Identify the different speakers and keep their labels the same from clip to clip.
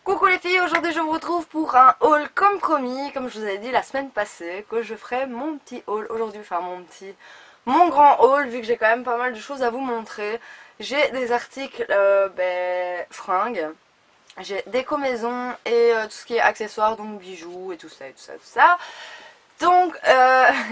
Speaker 1: Coucou les filles, aujourd'hui je vous retrouve pour un haul comme promis, comme je vous avais dit la semaine passée, que je ferai mon petit haul aujourd'hui, enfin mon grand haul, vu que j'ai quand même pas mal de choses à vous montrer. J'ai des articles fringues, j'ai déco maison et tout ce qui est accessoires, donc bijoux et tout ça et tout ça et tout ça. Donc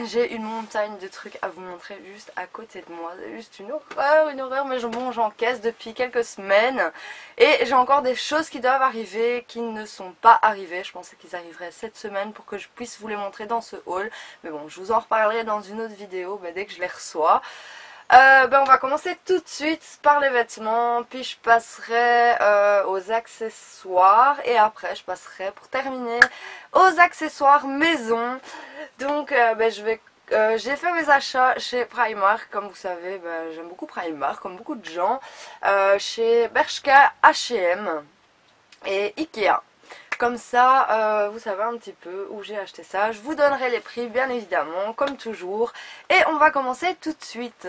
Speaker 1: j'ai une montagne de trucs à vous montrer juste à côté de moi. C'est juste une horreur, mais bon, j'encaisse depuis quelques semaines. Et j'ai encore des choses qui doivent arriver, qui ne sont pas arrivées. Je pensais qu'ils arriveraient cette semaine pour que je puisse vous les montrer dans ce haul. Mais bon, je vous en reparlerai dans une autre vidéo dès que je les reçois. On va commencer tout de suite par les vêtements, puis je passerai aux accessoires et après je passerai pour terminer aux accessoires maison. Donc j'ai fait mes achats chez Primark, comme vous savez, j'aime beaucoup Primark, comme beaucoup de gens, chez Bershka, H&M et Ikea. Comme ça, vous savez un petit peu où j'ai acheté ça. Je vous donnerai les prix, bien évidemment, comme toujours. Et on va commencer tout de suite.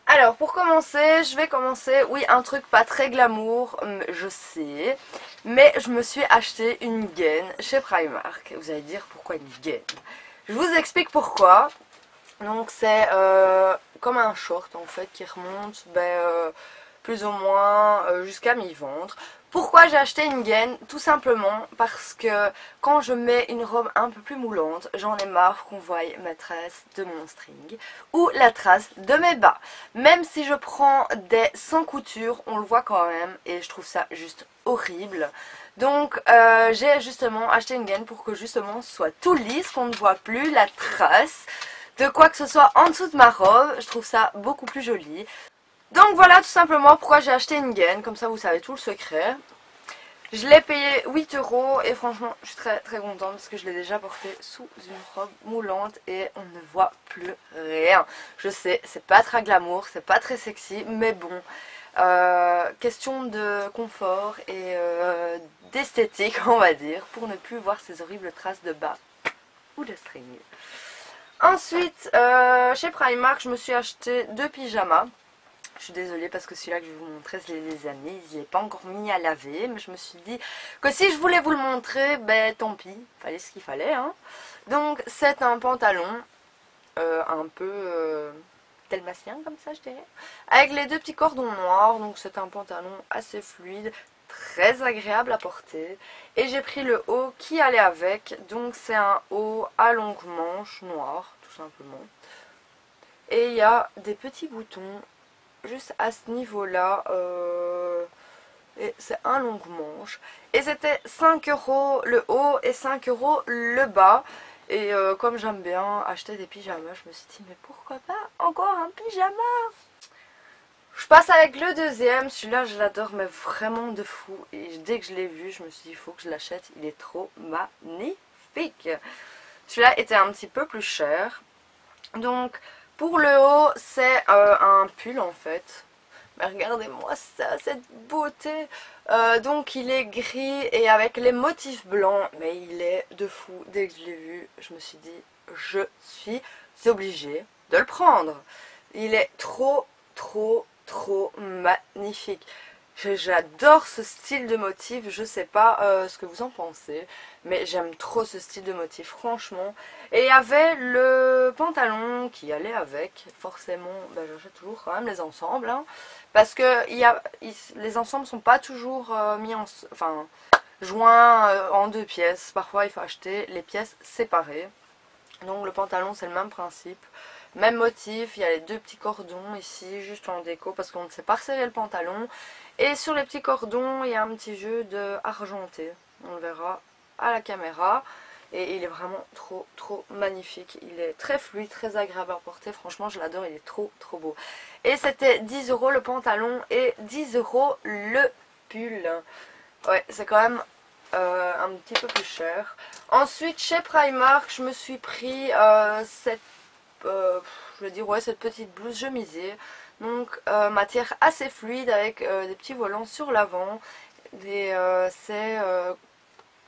Speaker 1: Alors, pour commencer, je vais commencer, oui, un truc pas très glamour, je sais. Mais je me suis acheté une gaine chez Primark. Vous allez dire, pourquoi une gaine? Je vous explique pourquoi. Donc, c'est comme un short, en fait, qui remonte, plus ou moins jusqu'à mi-ventre. Pourquoi j'ai acheté une gaine? Tout simplement parce que quand je mets une robe un peu plus moulante, j'en ai marre qu'on voie ma trace de mon string ou la trace de mes bas. Même si je prends des sans couture, on le voit quand même et je trouve ça juste horrible. Donc j'ai justement acheté une gaine pour que justement ce soit tout lisse, qu'on ne voit plus la trace de quoi que ce soit en dessous de ma robe. Je trouve ça beaucoup plus joli. Donc voilà tout simplement pourquoi j'ai acheté une gaine, comme ça vous savez tout le secret. Je l'ai payé 8 € et franchement je suis très contente parce que je l'ai déjà portée sous une robe moulante et on ne voit plus rien. Je sais, c'est pas très glamour, c'est pas très sexy, mais bon, question de confort et d'esthétique on va dire, pour ne plus voir ces horribles traces de bas ou de string. Ensuite, chez Primark, je me suis acheté 2 pyjamas. Je suis désolée parce que celui-là que je vais vous montrer, les amis, il n'est pas encore mis à laver. Mais je me suis dit que si je voulais vous le montrer, tant pis, fallait ce qu'il fallait. Hein. Donc c'est un pantalon un peu dalmatien comme ça je dirais. Avec les 2 petits cordons noirs, donc c'est un pantalon assez fluide, très agréable à porter. Et j'ai pris le haut qui allait avec, donc c'est un haut à longue manche noir tout simplement. Et il y a des petits boutons juste à ce niveau là et c'est un long manche et c'était 5 € le haut et 5 € le bas. Et comme j'aime bien acheter des pyjamas, je me suis dit mais pourquoi pas encore un pyjama. Je passe avec le deuxième. Celui-là je l'adore mais vraiment de fou, et dès que je l'ai vu je me suis dit il faut que je l'achète, il est trop magnifique. Celui-là était un petit peu plus cher. Donc pour le haut, c'est un pull en fait. Mais regardez-moi ça, cette beauté. Donc il est gris et avec les motifs blancs. Mais il est de fou. Dès que je l'ai vu, je me suis dit, je suis obligée de le prendre. Il est trop magnifique. J'adore ce style de motif, je sais pas ce que vous en pensez, mais j'aime trop ce style de motif, franchement. Et il y avait le pantalon qui allait avec, forcément, j'achète toujours quand même les ensembles, hein, parce que les ensembles sont pas toujours joints en 2 pièces, parfois il faut acheter les pièces séparées. Donc le pantalon c'est le même principe. Même motif, il y a les 2 petits cordons ici, juste en déco, parce qu'on ne sait pas resserrer le pantalon. Et sur les petits cordons, il y a un petit jeu de argenté. On le verra à la caméra. Et il est vraiment trop magnifique. Il est très fluide, très agréable à porter. Franchement, je l'adore, il est trop beau. Et c'était 10 € le pantalon et 10 € le pull. Ouais, c'est quand même un petit peu plus cher. Ensuite, chez Primark, je me suis pris cette petite blouse chemisée, donc matière assez fluide avec des petits volants sur l'avant, ces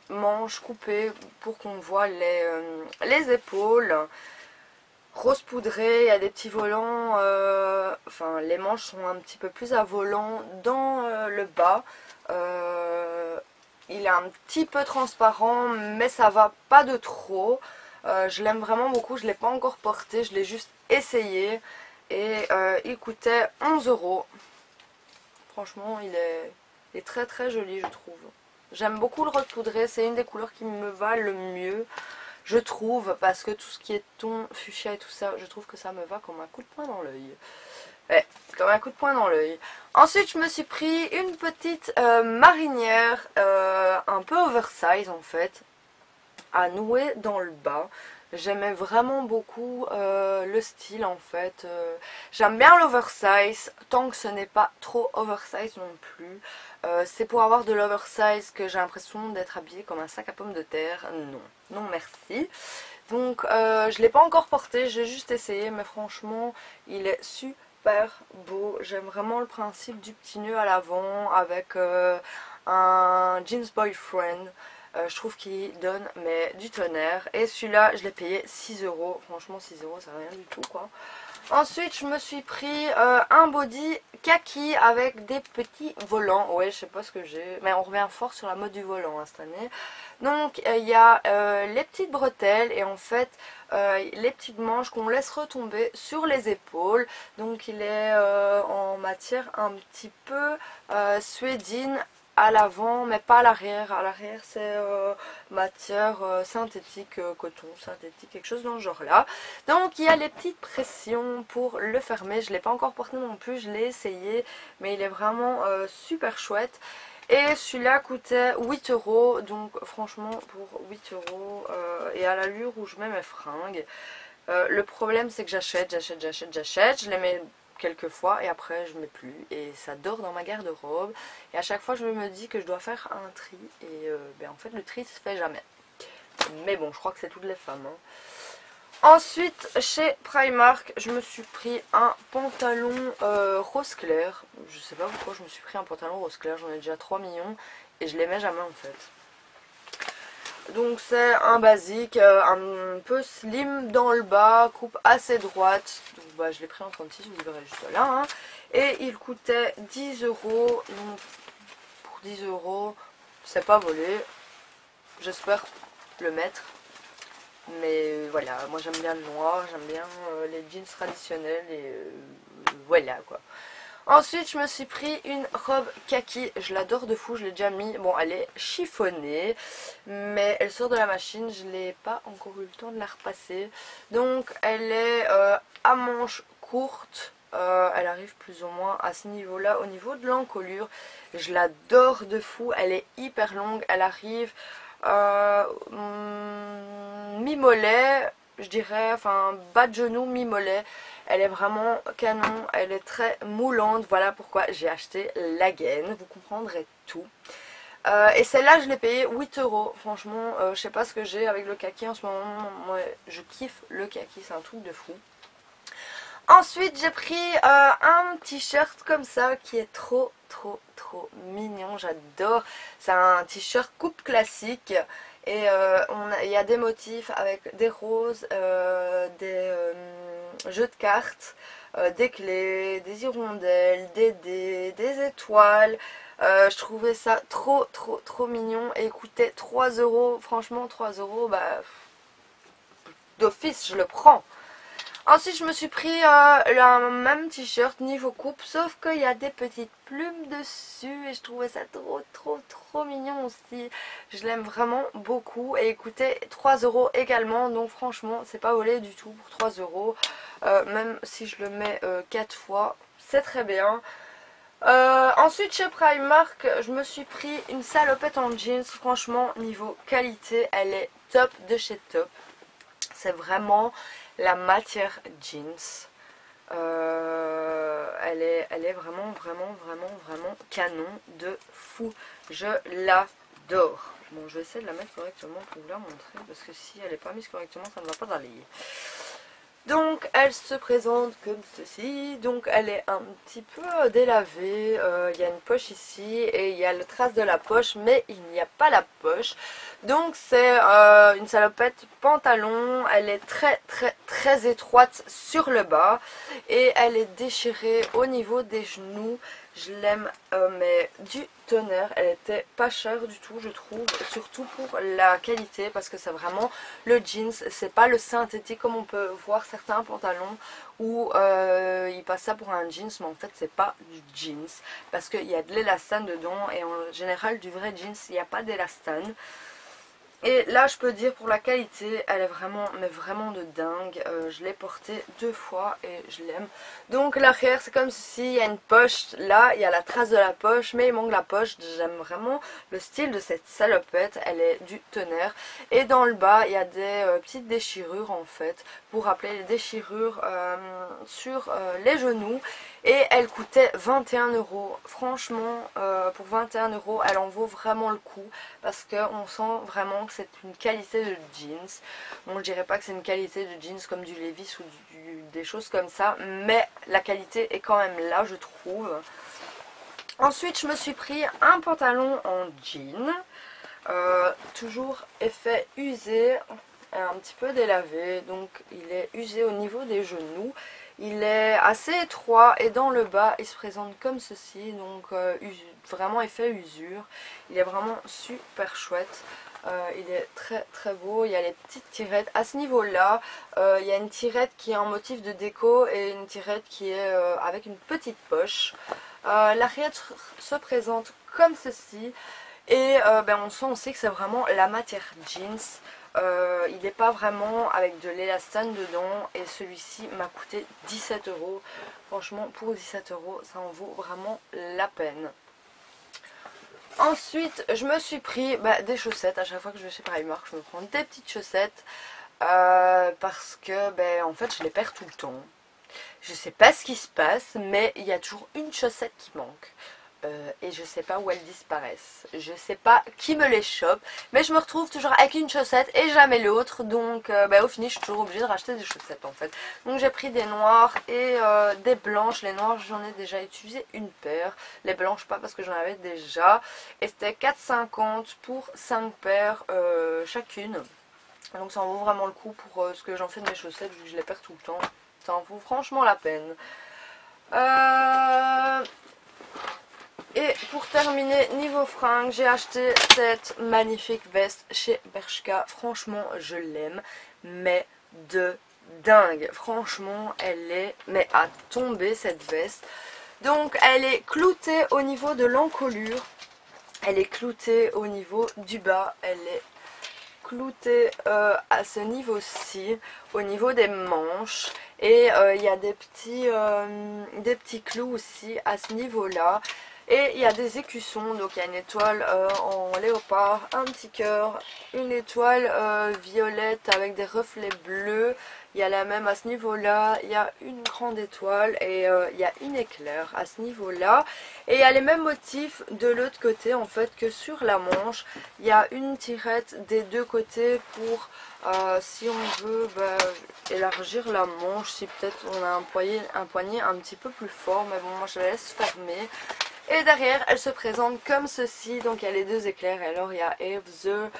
Speaker 1: manches coupées pour qu'on voit les épaules, rose poudré, il y a des petits volants, les manches sont un petit peu plus à volant dans le bas. Il il est un petit peu transparent, mais ça va pas de trop. Je l'aime vraiment beaucoup, je ne l'ai pas encore porté, je l'ai juste essayé. Et il coûtait 11 euros. Franchement, il est très très joli, je trouve. J'aime beaucoup le rose poudré, c'est une des couleurs qui me va le mieux, je trouve, parce que tout ce qui est ton, fuchsia et tout ça, je trouve que ça me va comme un coup de poing dans l'œil. Ouais, comme un coup de poing dans l'œil. Ensuite, je me suis pris une petite marinière, un peu oversize en fait, à nouer dans le bas. J'aimais vraiment beaucoup le style en fait. J'aime bien l'oversize, tant que ce n'est pas trop oversize non plus. C'est pour avoir de l'oversize que j'ai l'impression d'être habillée comme un sac à pommes de terre. Non, non merci. Donc je ne l'ai pas encore porté, j'ai juste essayé, mais franchement il est super beau. J'aime vraiment le principe du petit nœud à l'avant avec un jeans boyfriend. Je trouve qu'il donne mais du tonnerre. Et celui-là, je l'ai payé 6 euros. Franchement, 6 euros, c'est rien du tout quoi. Ensuite, je me suis pris un body kaki avec des petits volants. Ouais, je sais pas ce que j'ai. Mais on revient fort sur la mode du volant hein, cette année. Donc, il y a les petites bretelles et en fait, les petites manches qu'on laisse retomber sur les épaules. Donc, il est en matière un petit peu suédine à l'avant mais pas à l'arrière. À l'arrière c'est matière synthétique, coton synthétique, quelque chose dans ce genre là. Donc il y a les petites pressions pour le fermer. Je ne l'ai pas encore porté non plus, je l'ai essayé mais il est vraiment super chouette. Et celui-là coûtait 8 euros, donc franchement pour 8 euros et à l'allure où je mets mes fringues. Le problème c'est que j'achète, je les mets quelques fois et après je mets plus et ça dort dans ma garde-robe et à chaque fois je me dis que je dois faire un tri et ben en fait le tri se fait jamais, mais bon je crois que c'est toutes les femmes hein. Ensuite chez Primark je me suis pris un pantalon rose clair. Je sais pas pourquoi je me suis pris un pantalon rose clair, j'en ai déjà 3 millions et je les mets jamais en fait. Donc c'est un basique, un peu slim dans le bas, coupe assez droite. Donc bah, je l'ai pris en 36, vous le verrez juste là. Hein. Et il coûtait 10 euros. Donc pour 10 euros, c'est pas volé. J'espère le mettre. Mais voilà, moi j'aime bien le noir, j'aime bien les jeans traditionnels et voilà quoi. Ensuite, je me suis pris une robe kaki. Je l'adore de fou, je l'ai déjà mis. Bon, elle est chiffonnée, mais elle sort de la machine. Je n'ai pas encore eu le temps de la repasser. Donc, elle est à manches courtes. Elle arrive plus ou moins à ce niveau-là, au niveau de l'encolure. Je l'adore de fou. Elle est hyper longue. Elle arrive mi-mollet, je dirais, enfin bas de genou, mi-mollet. Elle est vraiment canon, elle est très moulante, voilà pourquoi j'ai acheté la gaine, vous comprendrez tout. Et celle-là je l'ai payée 8 euros, franchement je sais pas ce que j'ai avec le kaki en ce moment, moi je kiffe le kaki, c'est un truc de fou. Ensuite j'ai pris un t-shirt comme ça qui est trop mignon, j'adore. C'est un t-shirt coupe classique. Et il y a des motifs avec des roses, des jeux de cartes, des clés, des hirondelles, des dés, des étoiles. Je trouvais ça trop mignon et il coûtait 3 euros. Franchement 3 euros, bah, d'office je le prends. Ensuite je me suis pris le même t-shirt niveau coupe, sauf qu'il y a des petites plumes dessus et je trouvais ça trop mignon aussi. Je l'aime vraiment beaucoup et il coûtait 3 euros également, donc franchement c'est pas volé du tout pour 3 euros. Même si je le mets 4 fois, c'est très bien. Ensuite chez Primark je me suis pris une salopette en jeans. Franchement niveau qualité elle est top de chez top. C'est vraiment la matière jeans. Elle est vraiment canon de fou. Je l'adore. Bon, je vais essayer de la mettre correctement pour vous la montrer parce que si elle n'est pas mise correctement ça ne va pas aller. Donc elle se présente comme ceci. Donc elle est un petit peu délavée. Il y a une poche ici et il y a la trace de la poche, mais il n'y a pas la poche. Donc c'est une salopette pantalon. Elle est très étroite sur le bas et elle est déchirée au niveau des genoux. Je l'aime mais du tonnerre. Elle était pas chère du tout je trouve, surtout pour la qualité parce que c'est vraiment le jeans, c'est pas le synthétique comme on peut voir certains pantalons où ils passent ça pour un jeans, mais en fait c'est pas du jeans parce qu'il y a de l'élastane dedans et en général du vrai jeans il n'y a pas d'élastane. Et là je peux dire pour la qualité elle est vraiment mais vraiment de dingue. Je l'ai portée 2 fois et je l'aime. Donc l'arrière c'est comme ceci, il y a une poche là, il y a la trace de la poche mais il manque la poche. J'aime vraiment le style de cette salopette, elle est du tonnerre. Et dans le bas il y a des petites déchirures en fait pour rappeler les déchirures sur les genoux. Et elle coûtait 21 €. Franchement, pour 21 €, elle en vaut vraiment le coup. Parce qu'on sent vraiment que c'est une qualité de jeans. Bon, je dirais pas que c'est une qualité de jeans comme du Levi's ou des choses comme ça. Mais la qualité est quand même là, je trouve. Ensuite, je me suis pris un pantalon en jean. Toujours effet usé, un petit peu délavé. Donc, il est usé au niveau des genoux. Il est assez étroit et dans le bas il se présente comme ceci, donc vraiment effet usure. Il est vraiment super chouette, il est très très beau. Il y a les petites tirettes à ce niveau là, il y a une tirette qui est en motif de déco et une tirette qui est avec une petite poche. L'arrière se présente comme ceci et on sent aussi que c'est vraiment la matière jeans. Il n'est pas vraiment avec de l'élastane dedans et celui-ci m'a coûté 17 €. Franchement pour 17 € ça en vaut vraiment la peine. Ensuite je me suis pris des chaussettes. À chaque fois que je vais chez Primark je me prends des petites chaussettes parce que en fait je les perds tout le temps. Je sais pas ce qui se passe mais il y a toujours une chaussette qui manque. Et je sais pas où elles disparaissent. Je sais pas qui me les chope. Mais je me retrouve toujours avec une chaussette et jamais l'autre. Donc au final je suis toujours obligée de racheter des chaussettes en fait. Donc j'ai pris des noires et des blanches. Les noires j'en ai déjà utilisé une paire. Les blanches pas parce que j'en avais déjà. Et c'était 4,50 pour 5 paires chacune. Donc ça en vaut vraiment le coup pour ce que j'en fais de mes chaussettes vu que je les perds tout le temps. Ça en vaut franchement la peine. Et pour terminer, niveau fringues, j'ai acheté cette magnifique veste chez Bershka. Franchement, je l'aime, mais de dingue. Franchement, elle est mais à tomber cette veste. Donc, elle est cloutée au niveau de l'encolure. Elle est cloutée au niveau du bas. Elle est cloutée à ce niveau-ci, au niveau des manches. Et il y a des petits clous aussi à ce niveau-là. Et il y a des écussons, donc il y a une étoile en léopard, un petit cœur, une étoile violette avec des reflets bleus. Il y a la même à ce niveau-là, il y a une grande étoile et il y a une éclair à ce niveau-là. Et il y a les mêmes motifs de l'autre côté en fait que sur la manche. Il y a une tirette des deux côtés pour si on veut élargir la manche, si peut-être on a un poignet un petit peu plus fort, mais bon moi je la laisse fermer. Et derrière elle se présente comme ceci, donc il y a les deux éclairs et alors il y a Eve the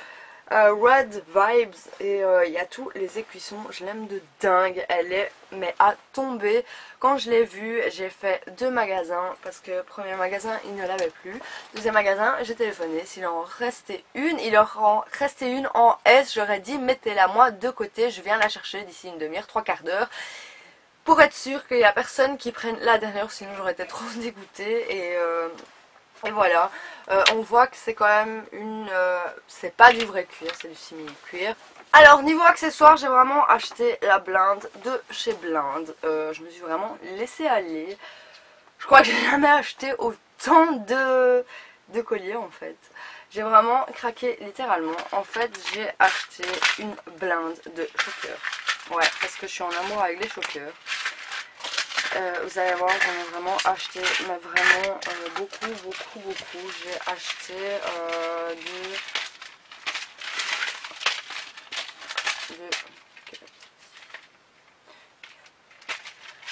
Speaker 1: Red Vibes et il y a tous les écussons. Je l'aime de dingue, elle est mais à tomber. Quand je l'ai vue j'ai fait 2 magasins parce que premier magasin il ne l'avait plus, deuxième magasin j'ai téléphoné, s'il en restait une, il en restait une en S, j'aurais dit mettez-la moi de côté, je viens la chercher d'ici une demi-heure, 3/4 d'heure. Pour être sûr qu'il n'y a personne qui prenne la dernière, sinon j'aurais été trop dégoûtée. Et voilà, on voit que c'est quand même c'est pas du vrai cuir, c'est du simili-cuir. Alors niveau accessoires, j'ai vraiment acheté la blinde de chez Blind. Je me suis vraiment laissée aller. Je crois que j'ai jamais acheté autant de colliers en fait. J'ai vraiment craqué littéralement. En fait, j'ai acheté une blinde de choker. Ouais, parce que je suis en amour avec les chokers. Vous allez voir, j'en ai vraiment acheté, mais vraiment beaucoup. J'ai acheté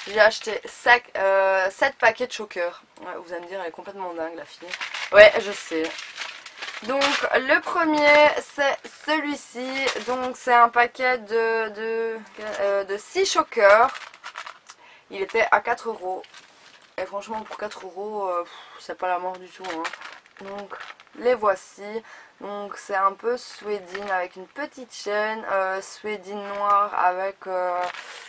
Speaker 1: j'ai acheté 7 paquets de chokers. Ouais, vous allez me dire, elle est complètement dingue la fille. Ouais, je sais. Donc le premier c'est celui-ci. Donc c'est un paquet de 6 chokers. Il était à 4 €. Et franchement pour 4 €, c'est pas la mort du tout hein. Donc les voici. Donc c'est un peu suédine avec une petite chaîne, suédine noire avec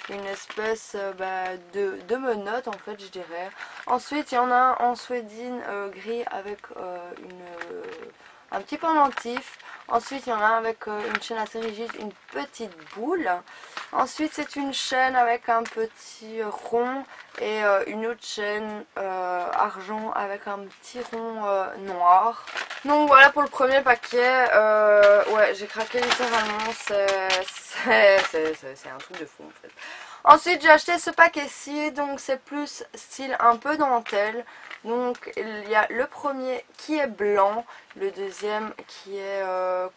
Speaker 1: une espèce de menottes en fait je dirais. Ensuite il y en a un en suédine gris avec un petit pendentif. Ensuite il y en a un avec une chaîne assez rigide, une petite boule. Ensuite c'est une chaîne avec un petit rond et une autre chaîne argent avec un petit rond noir. Donc voilà pour le premier paquet. Ouais, j'ai craqué littéralement, c'est un truc de fou en fait. Ensuite j'ai acheté ce paquet-ci, donc c'est plus style un peu dentelle. Donc il y a le premier qui est blanc, le deuxième qui est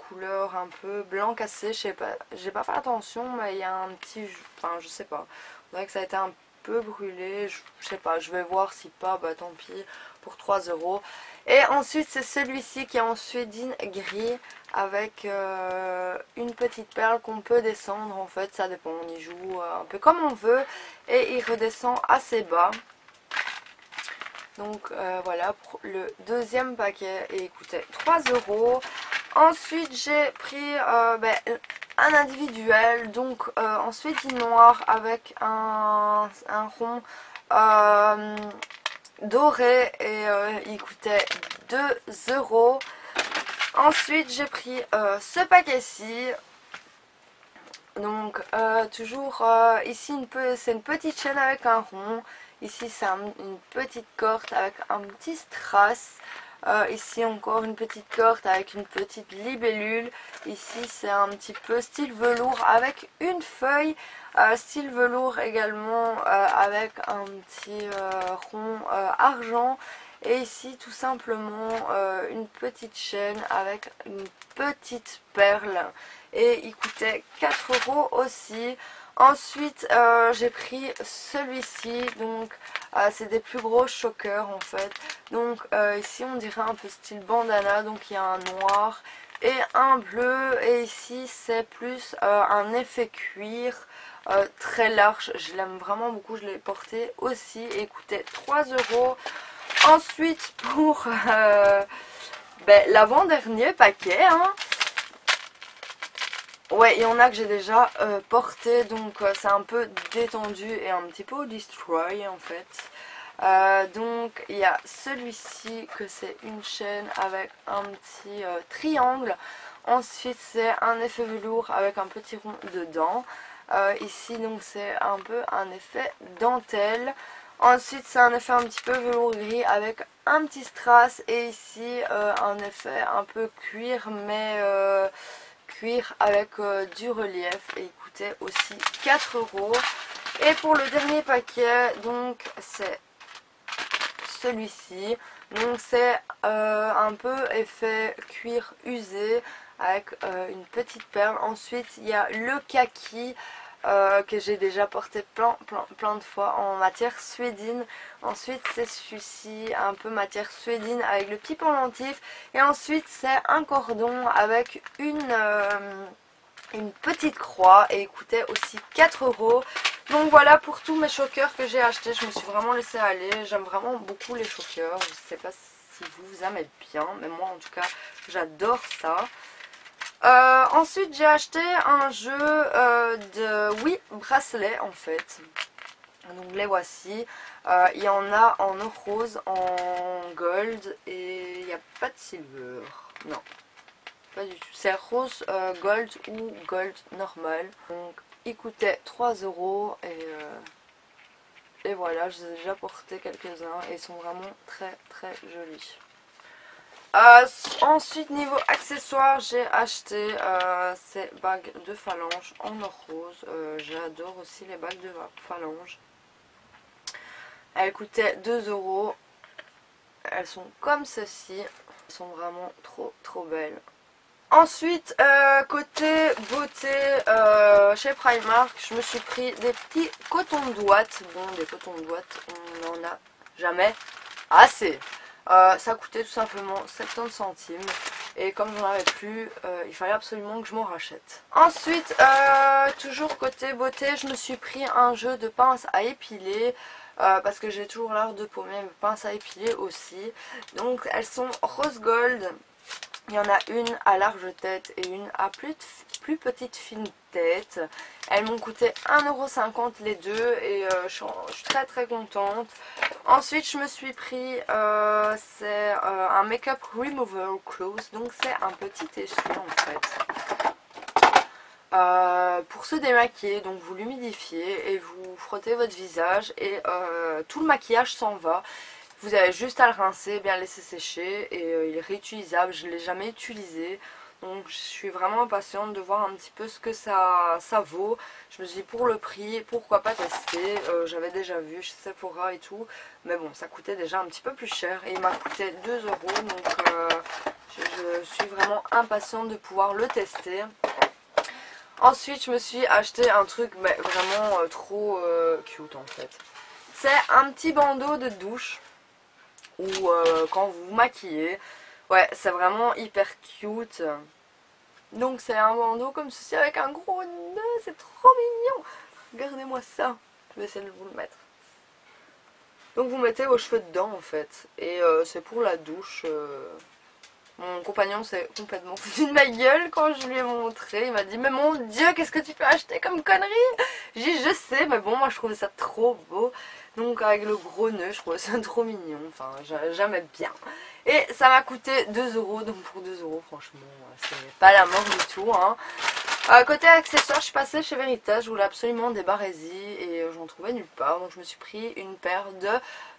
Speaker 1: couleur un peu blanc cassé, je sais pas, j'ai pas fait attention mais il y a un petit, enfin je sais pas, on dirait que ça a été un peu brûlé, je sais pas, je vais voir si pas, bah tant pis, pour 3 €. Et ensuite c'est celui-ci qui est en suédine gris avec une petite perle qu'on peut descendre en fait, ça dépend, on y joue un peu comme on veut et il redescend assez bas. Donc voilà pour le deuxième paquet et il coûtait 3 €. Ensuite j'ai pris un individuel, donc en suédine noire avec un rond doré et il coûtait 2 €. Ensuite j'ai pris ce paquet-ci. Donc toujours ici c'est une petite chaîne avec un rond. Ici c'est une petite corde avec un petit strass. Ici encore une petite corde avec une petite libellule. Ici c'est un petit peu style velours avec une feuille. Style velours également avec un petit rond argent. Et ici tout simplement une petite chaîne avec une petite perle. Et il coûtait 4 € aussi. Ensuite j'ai pris celui-ci, donc c'est des plus gros choqueurs en fait. Donc ici on dirait un peu style bandana, donc il y a un noir et un bleu. Et ici c'est plus un effet cuir très large, je l'aime vraiment beaucoup, je l'ai porté aussi et il coûtait 3 €. Ensuite pour l'avant-dernier paquet, hein. Ouais, il y en a que j'ai déjà porté, donc c'est un peu détendu et un petit peu destroy en fait. Donc il y a celui-ci que c'est une chaîne avec un petit triangle. Ensuite c'est un effet velours avec un petit rond dedans. Ici donc c'est un peu un effet dentelle. Ensuite c'est un effet un petit peu velours gris avec un petit strass. Et ici un effet un peu cuir mais cuir avec du relief et il coûtait aussi 4 €. Et pour le dernier paquet, donc c'est celui-ci. Donc c'est un peu effet cuir usé avec une petite perle. Ensuite il y a le kaki que j'ai déjà porté plein de fois en matière suédine. Ensuite c'est celui-ci, un peu matière suédine avec le petit pendentif. Et ensuite c'est un cordon avec une petite croix et il coûtait aussi 4 €. Donc voilà pour tous mes choqueurs que j'ai achetés. Je me suis vraiment laissée aller. J'aime vraiment beaucoup les choqueurs. Je sais pas si vous aimez bien, mais moi en tout cas j'adore ça. Ensuite j'ai acheté un jeu de bracelets en fait. Donc les voici. Il y en a en rose, en gold et il n'y a pas de silver. Non, pas du tout. C'est rose gold ou gold normal. Donc il coûtait 3 € et voilà, je les ai déjà portés quelques-uns et ils sont vraiment très très jolis. Ensuite niveau accessoires j'ai acheté ces bagues de phalange en or rose. J'adore aussi les bagues de phalange. Elles coûtaient 2 €. Elles sont comme ceci. Elles sont vraiment trop belles. Ensuite côté beauté chez Primark je me suis pris des petits cotons de douate. Bon, des cotons de douate on n'en a jamais assez. Ça coûtait tout simplement 70 centimes et comme j'en avais plus il fallait absolument que je m'en rachète. Ensuite toujours côté beauté je me suis pris un jeu de pince à épiler. parce que j'ai toujours l'art de paumer mes pinces à épiler aussi. Donc elles sont rose gold. Il y en a une à large tête et une à plus petite fine tête. Elles m'ont coûté 1,50 € les deux et je suis très contente. Ensuite je me suis pris c'est un make-up remover cloth. Donc c'est un petit essuie en fait. Pour se démaquiller, donc vous l'humidifiez et vous frottez votre visage et tout le maquillage s'en va. Vous avez juste à le rincer, bien le laisser sécher et il est réutilisable. Je ne l'ai jamais utilisé, donc je suis vraiment impatiente de voir un petit peu ce que ça vaut. Je me suis dit pour le prix, pourquoi pas tester. J'avais déjà vu chez Sephora et tout, mais bon ça coûtait déjà un petit peu plus cher et il m'a coûté 2 €, donc je suis vraiment impatiente de pouvoir le tester. Ensuite je me suis acheté un truc mais vraiment trop cute en fait. C'est un petit bandeau de douche ou quand vous vous maquillez. Ouais, c'est vraiment hyper cute. Donc c'est un bandeau comme ceci avec un gros nœud, c'est trop mignon. Regardez-moi ça, je vais essayer de vous le mettre. Donc vous mettez vos cheveux dedans en fait. Et c'est pour la douche. Mon compagnon s'est complètement foutu de ma gueule quand je lui ai montré. Il m'a dit mais mon dieu, qu'est-ce que tu peux acheter comme connerie? J'ai dit je sais, mais bon moi je trouvais ça trop beau. Donc avec le gros nœud je trouvais ça trop mignon. Enfin j'aimais bien. Et ça m'a coûté 2 €. Donc pour 2 € franchement c'est pas la mort du tout hein. Côté accessoires, je suis passée chez Veritas, je voulais absolument des barésies et j'en trouvais nulle part. Donc je me suis pris une paire de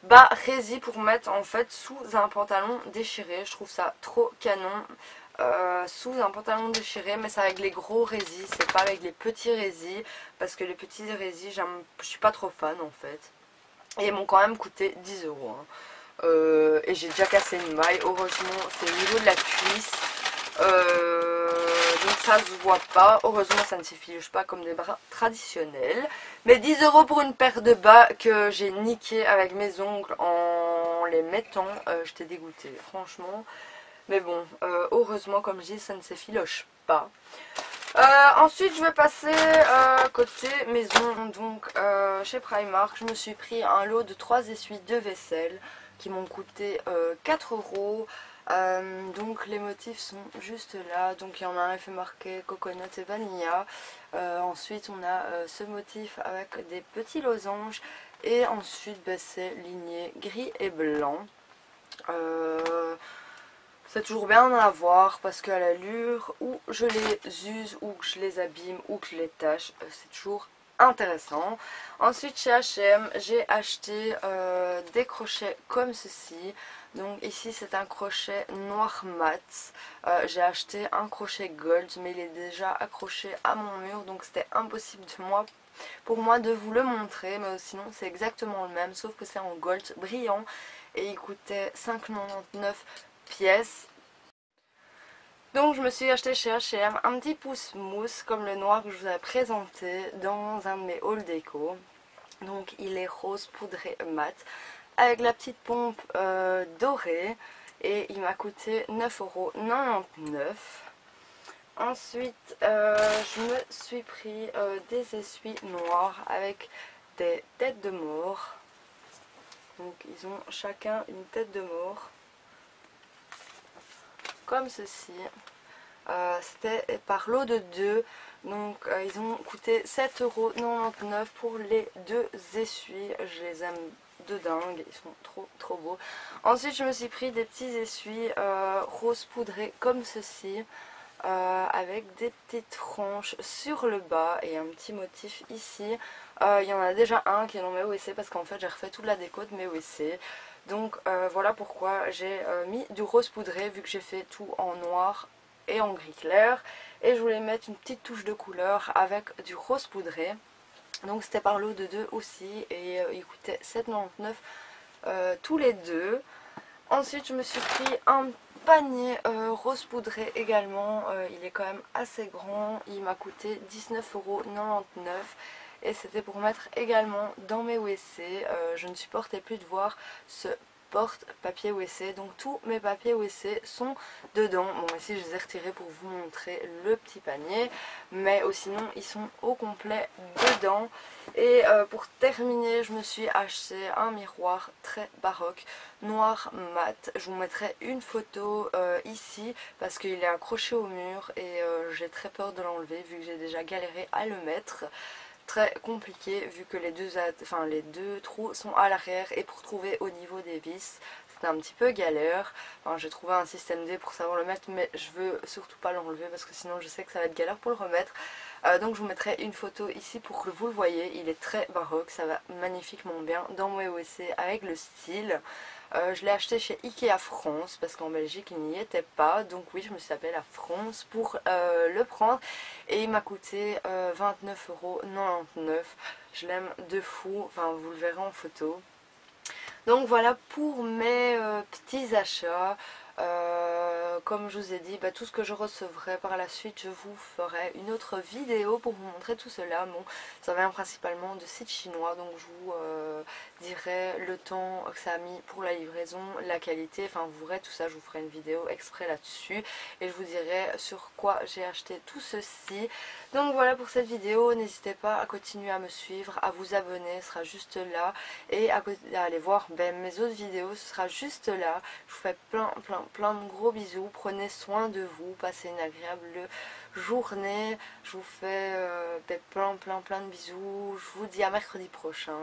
Speaker 1: barésies pour mettre en fait sous un pantalon déchiré. Je trouve ça trop canon. Sous un pantalon déchiré, mais c'est avec les gros résis, c'est pas avec les petits résis. Parce que les petits résis, je suis pas trop fan en fait. Et ils m'ont quand même coûté 10 € hein. Et j'ai déjà cassé une maille, heureusement c'est au niveau de la cuisse. Donc ça se voit pas, heureusement ça ne s'effiloche pas comme des bras traditionnels. Mais 10 € pour une paire de bas que j'ai niqué avec mes ongles en les mettant, j'étais dégoûtée franchement. Mais bon, heureusement comme je dis ça ne s'effiloche pas. Ensuite je vais passer côté maison. Donc chez Primark je me suis pris un lot de 3 essuies de vaisselle qui m'ont coûté 4 €. Donc les motifs sont juste là. Donc il y en a un fait marqué coconut et vanilla. Ensuite on a ce motif avec des petits losanges. Et ensuite c'est ligné gris et blanc. C'est toujours bien d'en avoir parce qu'à l'allure où je les use ou que je les abîme ou que je les tâche, c'est toujours intéressant. Ensuite chez H&M j'ai acheté des crochets comme ceci. Donc ici c'est un crochet noir mat. J'ai acheté un crochet gold mais il est déjà accroché à mon mur, donc c'était impossible pour moi de vous le montrer. Mais sinon c'est exactement le même sauf que c'est en gold brillant et il coûtait 5,99 pièces. Donc je me suis acheté chez H&M un petit pouce mousse comme le noir que je vous avais présenté dans un de mes hauls déco. Donc il est rose poudré mat avec la petite pompe dorée et il m'a coûté 9,99 €. Ensuite je me suis pris des essuies noirs avec des têtes de mort. Donc ils ont chacun une tête de mort comme ceci. C'était par lot de 2, donc ils ont coûté 7,99 € pour les 2 essuies. Je les aime de dingue, ils sont trop beaux. Ensuite je me suis pris des petits essuies rose poudré comme ceci, avec des petites franges sur le bas et un petit motif ici. Il y en a déjà un qui est dans mes WC parce qu'en fait j'ai refait toute la déco de mes WC. Donc voilà pourquoi j'ai mis du rose poudré vu que j'ai fait tout en noir et en gris clair. Et je voulais mettre une petite touche de couleur avec du rose poudré. Donc c'était par lot de 2 aussi et il coûtait 7,99 € tous les deux. Ensuite je me suis pris un panier rose poudré également. Il est quand même assez grand. Il m'a coûté 19,99 € et c'était pour mettre également dans mes WC. Je ne supportais plus de voir ce porte-papier WC. Donc tous mes papiers WC sont dedans. Bon, ici je les ai retirés pour vous montrer le petit panier, mais sinon ils sont au complet dedans. Et pour terminer, je me suis acheté un miroir très baroque, noir mat. Je vous mettrai une photo ici parce qu'il est accroché au mur et j'ai très peur de l'enlever vu que j'ai déjà galéré à le mettre. Très compliqué vu que les deux trous sont à l'arrière et pour trouver au niveau des vis c'était un petit peu galère. Enfin, j'ai trouvé un système D pour savoir le mettre, mais je veux surtout pas l'enlever parce que sinon je sais que ça va être galère pour le remettre. Donc je vous mettrai une photo ici pour que vous le voyez. Il est très baroque, ça va magnifiquement bien dans mes WC avec le style. Je l'ai acheté chez Ikea France parce qu'en Belgique il n'y était pas, donc oui je me suis tapé la France pour le prendre et il m'a coûté 29,99 €. Je l'aime de fou, enfin vous le verrez en photo. Donc voilà pour mes petits achats. Comme je vous ai dit, tout ce que je recevrai par la suite, je vous ferai une autre vidéo pour vous montrer tout cela. Bon, ça vient principalement de sites chinois, donc je vous dirai le temps que ça a mis pour la livraison, la qualité, enfin vous verrez tout ça, je vous ferai une vidéo exprès là-dessus et je vous dirai sur quoi j'ai acheté tout ceci. Donc voilà pour cette vidéo, n'hésitez pas à continuer à me suivre, à vous abonner, ce sera juste là, et à aller voir mes autres vidéos, ce sera juste là. Je vous fais plein de gros bisous, prenez soin de vous, passez une agréable journée, je vous fais plein de bisous, je vous dis à mercredi prochain.